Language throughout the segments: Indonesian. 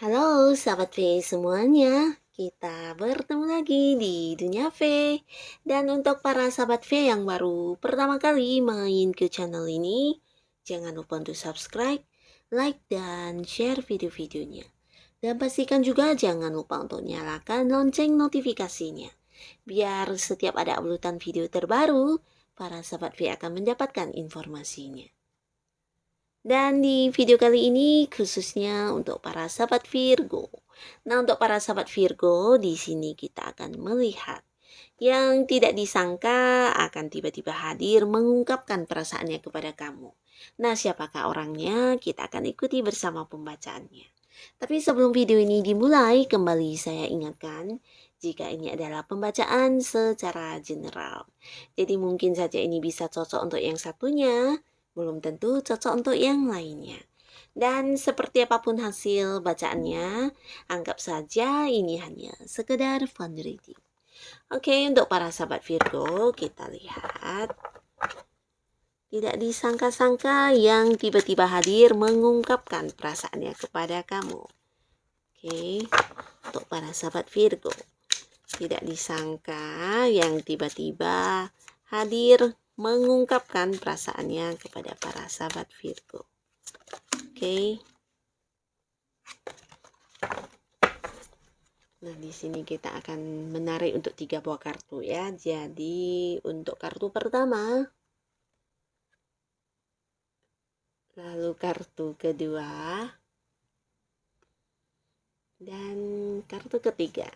Halo sahabat V semuanya, kita bertemu lagi di Dunia V. Dan untuk para sahabat V yang baru pertama kali main ke channel ini, jangan lupa untuk subscribe, like, dan share video-videonya. Dan pastikan juga jangan lupa untuk nyalakan lonceng notifikasinya. Biar setiap ada uploadan video terbaru, para sahabat V akan mendapatkan informasinya. Dan di video kali ini khususnya untuk para sahabat Virgo. Nah, untuk para sahabat Virgo, di sini kita akan melihat yang tidak disangka akan tiba-tiba hadir mengungkapkan perasaannya kepada kamu. Nah, siapakah orangnya? Kita akan ikuti bersama pembacaannya. Tapi sebelum video ini dimulai, kembali saya ingatkan jika ini adalah pembacaan secara general. Jadi mungkin saja ini bisa cocok untuk yang satunya, belum tentu cocok untuk yang lainnya. Dan seperti apapun hasil bacaannya, anggap saja ini hanya sekedar fun reading. Oke, untuk para sahabat Virgo, kita lihat. Tidak disangka-sangka yang tiba-tiba hadir mengungkapkan perasaannya kepada kamu. Oke, untuk para sahabat Virgo. Tidak disangka yang tiba-tiba hadir mengungkapkan perasaannya kepada para sahabat Virgo. Oke. Nah, di sini kita akan menarik untuk 3 buah kartu ya. Jadi, untuk kartu pertama, lalu kartu kedua, dan kartu ketiga.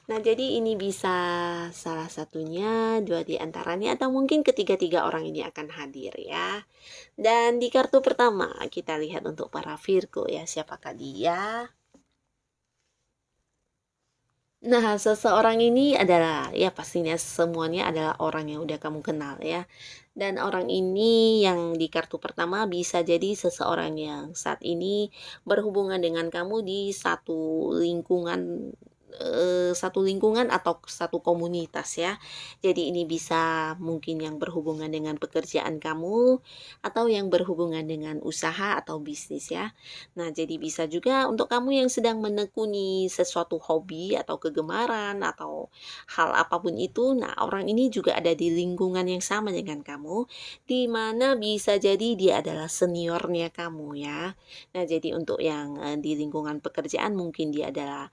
Nah, jadi ini bisa salah satunya, 2 di antaranya, atau mungkin ketiga-tiga orang ini akan hadir ya. Dan di kartu pertama, kita lihat untuk para Virgo ya, siapakah dia? Nah, seseorang ini adalah, ya pastinya semuanya adalah orang yang udah kamu kenal ya. Dan orang ini yang di kartu pertama bisa jadi seseorang yang saat ini berhubungan dengan kamu di satu lingkungan atau satu komunitas ya. Jadi ini bisa mungkin yang berhubungan dengan pekerjaan kamu atau yang berhubungan dengan usaha atau bisnis ya. Nah, jadi bisa juga untuk kamu yang sedang menekuni sesuatu hobi atau kegemaran atau hal apapun itu. Nah, orang ini juga ada di lingkungan yang sama dengan kamu, di mana bisa jadi dia adalah seniornya kamu ya. Nah, jadi untuk yang di lingkungan pekerjaan mungkin dia adalah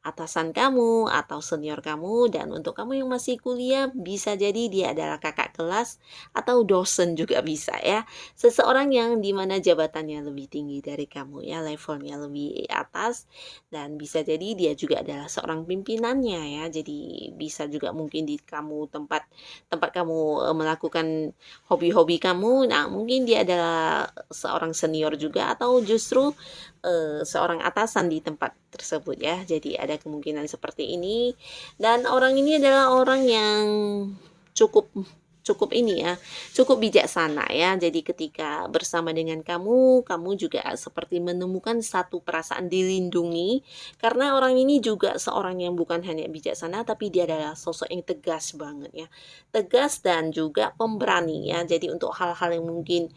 atasan kamu atau senior kamu, dan untuk kamu yang masih kuliah bisa jadi dia adalah kakak kelas atau dosen juga bisa ya. Seseorang yang dimana jabatannya lebih tinggi dari kamu ya, levelnya lebih atas, dan bisa jadi dia juga adalah seorang pimpinannya ya. Jadi bisa juga mungkin di kamu tempat kamu melakukan hobi-hobi kamu. Nah, mungkin dia adalah seorang senior juga atau justru seorang atasan di tempat tersebut ya. Jadi ada kemungkinan seperti ini, dan orang ini adalah orang yang cukup cukup ini ya, cukup bijaksana ya. Jadi ketika bersama dengan kamu, kamu juga seperti menemukan satu perasaan dilindungi, karena orang ini juga seorang yang bukan hanya bijaksana, tapi dia adalah sosok yang tegas banget ya. Tegas dan juga pemberani ya. Jadi untuk hal-hal yang mungkin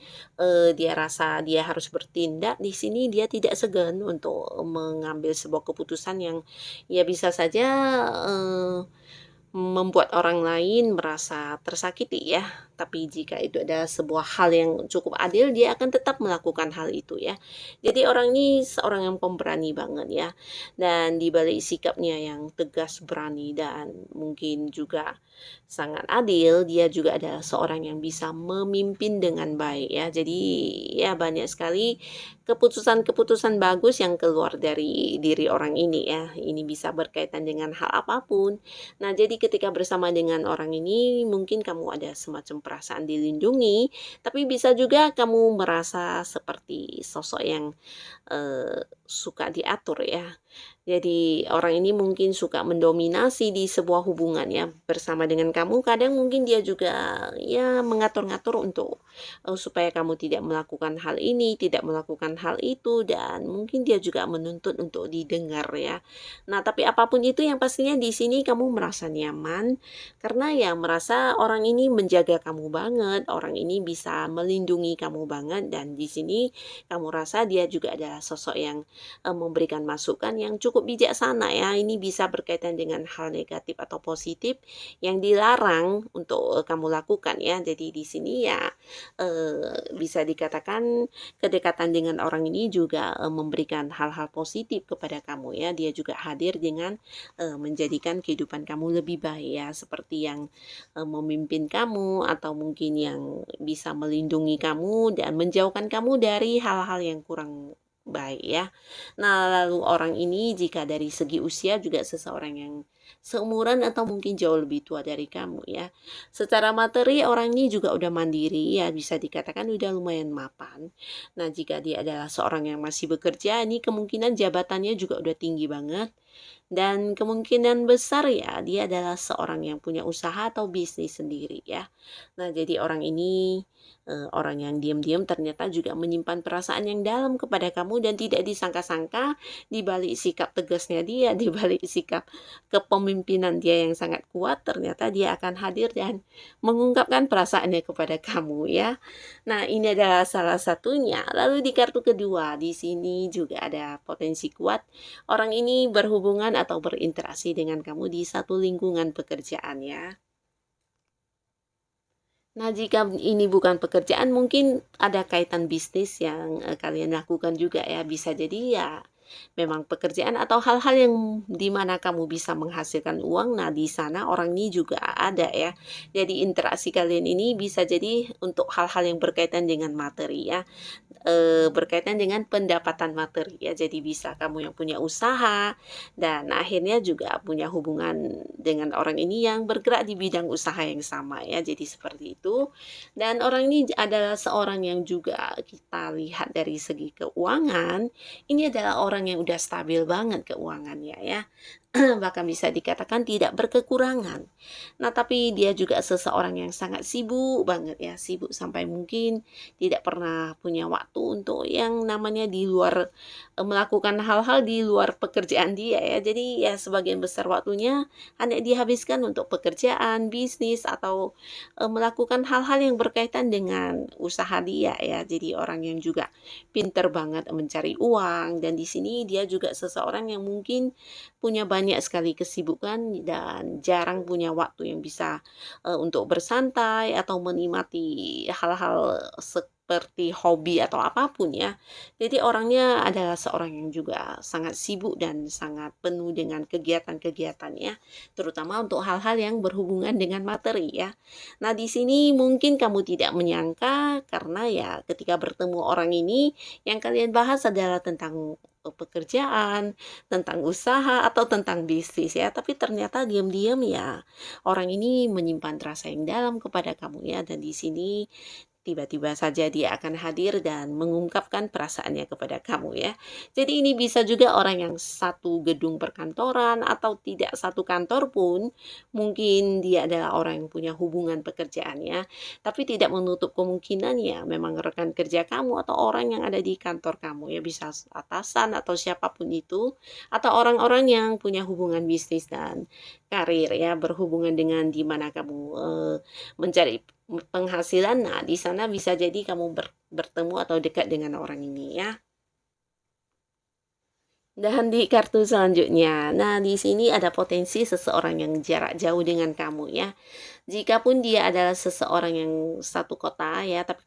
dia rasa dia harus bertindak, di sini dia tidak segan untuk mengambil sebuah keputusan yang ya bisa saja membuat orang lain merasa tersakiti ya. Tapi jika itu adalah sebuah hal yang cukup adil, dia akan tetap melakukan hal itu ya. Jadi orang ini seorang yang pemberani banget ya. Dan di balik sikapnya yang tegas, berani, dan mungkin juga sangat adil, dia juga adalah seorang yang bisa memimpin dengan baik ya. Jadi ya banyak sekali keputusan-keputusan bagus yang keluar dari diri orang ini ya. Ini bisa berkaitan dengan hal apapun. Nah, jadi ketika bersama dengan orang ini mungkin kamu ada semacam perasaan dilindungi, tapi bisa juga kamu merasa seperti sosok yang suka diatur ya. Jadi orang ini mungkin suka mendominasi di sebuah hubungan ya bersama dengan kamu. Kadang mungkin dia juga ya mengatur-ngatur untuk supaya kamu tidak melakukan hal ini, tidak melakukan hal itu, dan mungkin dia juga menuntut untuk didengar ya. Nah, tapi apapun itu yang pastinya di sini kamu merasa nyaman karena ya merasa orang ini menjaga kamu banget, orang ini bisa melindungi kamu banget, dan di sini kamu rasa dia juga adalah sosok yang memberikan masukan yang cukup bijaksana ya. Ini bisa berkaitan dengan hal negatif atau positif yang dilarang untuk kamu lakukan ya. Jadi di sini ya bisa dikatakan kedekatan dengan orang ini juga memberikan hal-hal positif kepada kamu ya. Dia juga hadir dengan menjadikan kehidupan kamu lebih baik ya, seperti yang memimpin kamu atau mungkin yang bisa melindungi kamu dan menjauhkan kamu dari hal-hal yang kurang baik ya. Nah, lalu orang ini jika dari segi usia juga seseorang yang seumuran atau mungkin jauh lebih tua dari kamu ya. Secara materi orang ini juga udah mandiri ya, bisa dikatakan udah lumayan mapan. Nah, jika dia adalah seorang yang masih bekerja, ini kemungkinan jabatannya juga udah tinggi banget. Dan kemungkinan besar ya dia adalah seorang yang punya usaha atau bisnis sendiri ya. Nah, jadi orang ini orang yang diam-diam ternyata juga menyimpan perasaan yang dalam kepada kamu dan tidak disangka-sangka di balik sikap tegasnya dia, di balik sikap kepemimpinan dia yang sangat kuat, ternyata dia akan hadir dan mengungkapkan perasaannya kepada kamu ya. Nah, ini adalah salah satunya. Lalu di kartu kedua, di sini juga ada potensi kuat orang ini berhubungan atau berinteraksi dengan kamu di satu lingkungan pekerjaan ya. Nah, jika ini bukan pekerjaan, mungkin ada kaitan bisnis yang kalian lakukan juga ya. Bisa jadi ya memang pekerjaan atau hal-hal yang di mana kamu bisa menghasilkan uang. Nah, di sana orang ini juga ada ya. Jadi interaksi kalian ini bisa jadi untuk hal-hal yang berkaitan dengan materi ya. Berkaitan dengan pendapatan materi ya. Jadi bisa kamu yang punya usaha dan akhirnya juga punya hubungan dengan orang ini yang bergerak di bidang usaha yang sama ya. Jadi seperti itu. Dan orang ini adalah seorang yang juga kita lihat dari segi keuangan, ini adalah orang yang udah stabil banget keuangannya ya. Bahkan bisa dikatakan tidak berkekurangan. Nah, tapi dia juga seseorang yang sangat sibuk banget ya, sibuk sampai mungkin tidak pernah punya waktu untuk yang namanya di luar melakukan hal-hal di luar pekerjaan dia ya. Jadi ya sebagian besar waktunya hanya dihabiskan untuk pekerjaan, bisnis atau melakukan hal-hal yang berkaitan dengan usaha dia ya. Jadi orang yang juga pinter banget mencari uang dan di sini dia juga seseorang yang mungkin punya banyak sekali kesibukan dan jarang punya waktu yang bisa untuk bersantai atau menikmati hal-hal seperti hobi atau apapun ya. Jadi orangnya adalah seorang yang juga sangat sibuk dan sangat penuh dengan kegiatan-kegiatannya, terutama untuk hal-hal yang berhubungan dengan materi ya. Nah, di sini mungkin kamu tidak menyangka karena ya ketika bertemu orang ini yang kalian bahas adalah tentang pekerjaan, tentang usaha atau tentang bisnis ya, tapi ternyata diam-diam ya orang ini menyimpan rasa yang dalam kepada kamu ya, dan di sini tiba-tiba saja dia akan hadir dan mengungkapkan perasaannya kepada kamu ya. Jadi ini bisa juga orang yang satu gedung perkantoran atau tidak satu kantor pun, mungkin dia adalah orang yang punya hubungan pekerjaannya, tapi tidak menutup kemungkinan ya memang rekan kerja kamu atau orang yang ada di kantor kamu ya, bisa atasan atau siapapun itu, atau orang-orang yang punya hubungan bisnis dan karir ya, berhubungan dengan di mana kamu mencari penghasilan. Nah, di sana bisa jadi kamu bertemu atau dekat dengan orang ini ya. Dan di kartu selanjutnya, nah di sini ada potensi seseorang yang jarak jauh dengan kamu ya. Jikapun dia adalah seseorang yang satu kota ya, tapi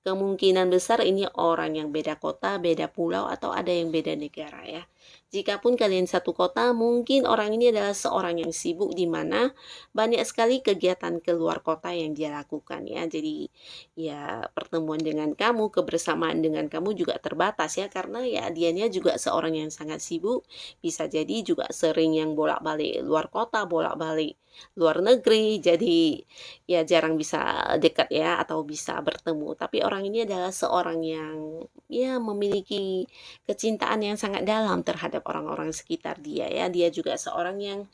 kemungkinan besar ini orang yang beda kota, beda pulau, atau ada yang beda negara ya. Jikapun kalian satu kota, mungkin orang ini adalah seorang yang sibuk di mana banyak sekali kegiatan keluar kota yang dia lakukan ya. Jadi ya pertemuan dengan kamu, kebersamaan dengan kamu juga terbatas ya, karena ya dianya juga seorang yang sangat sibuk, bisa jadi juga sering yang bolak-balik luar kota, bolak-balik luar negeri, jadi ya jarang bisa dekat ya atau bisa bertemu. Tapi orang ini adalah seorang yang ya memiliki kecintaan yang sangat dalam terhadap orang-orang sekitar dia ya. Dia juga seorang yang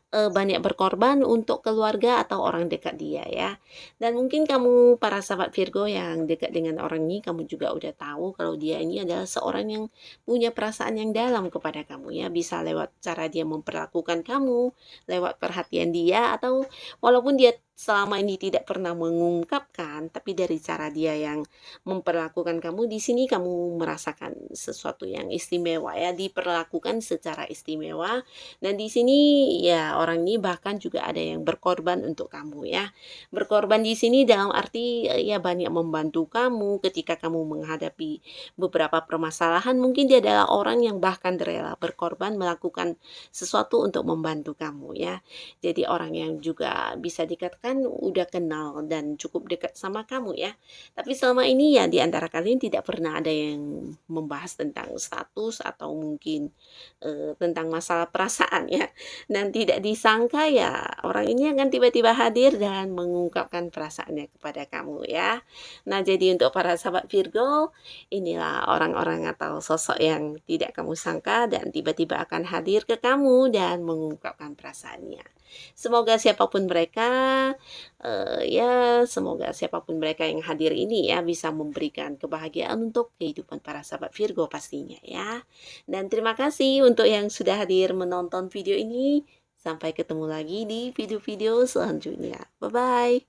banyak berkorban untuk keluarga atau orang dekat dia ya. Dan mungkin kamu para sahabat Virgo yang dekat dengan orang ini, kamu juga udah tahu kalau dia ini adalah seorang yang punya perasaan yang dalam kepada kamu ya. Bisa lewat cara dia memperlakukan kamu, lewat perhatian dia, atau walaupun dia selama ini tidak pernah mengungkapkan, tapi dari cara dia yang memperlakukan kamu, di sini kamu merasakan sesuatu yang istimewa ya, diperlakukan secara istimewa. Dan di sini ya orang ini bahkan juga ada yang berkorban untuk kamu ya. Berkorban di sini dalam arti ya banyak membantu kamu ketika kamu menghadapi beberapa permasalahan. Mungkin dia adalah orang yang bahkan rela berkorban melakukan sesuatu untuk membantu kamu ya. Jadi orang yang juga bisa dikatakan udah kenal dan cukup dekat sama kamu ya. Tapi selama ini ya di antara kalian tidak pernah ada yang membahas tentang status atau mungkin tentang masalah perasaan ya. Dan tidak disangka ya orang ini akan tiba-tiba hadir dan mengungkapkan perasaannya kepada kamu ya. Nah, jadi untuk para sahabat Virgo, inilah orang-orang atau sosok yang tidak kamu sangka dan tiba-tiba akan hadir ke kamu dan mengungkapkan perasaannya. Semoga siapapun mereka, ya semoga siapapun mereka yang hadir ini ya bisa memberikan kebahagiaan untuk kehidupan para sahabat Virgo pastinya ya. Dan terima kasih untuk yang sudah hadir menonton video ini. Sampai ketemu lagi di video-video selanjutnya. Bye-bye.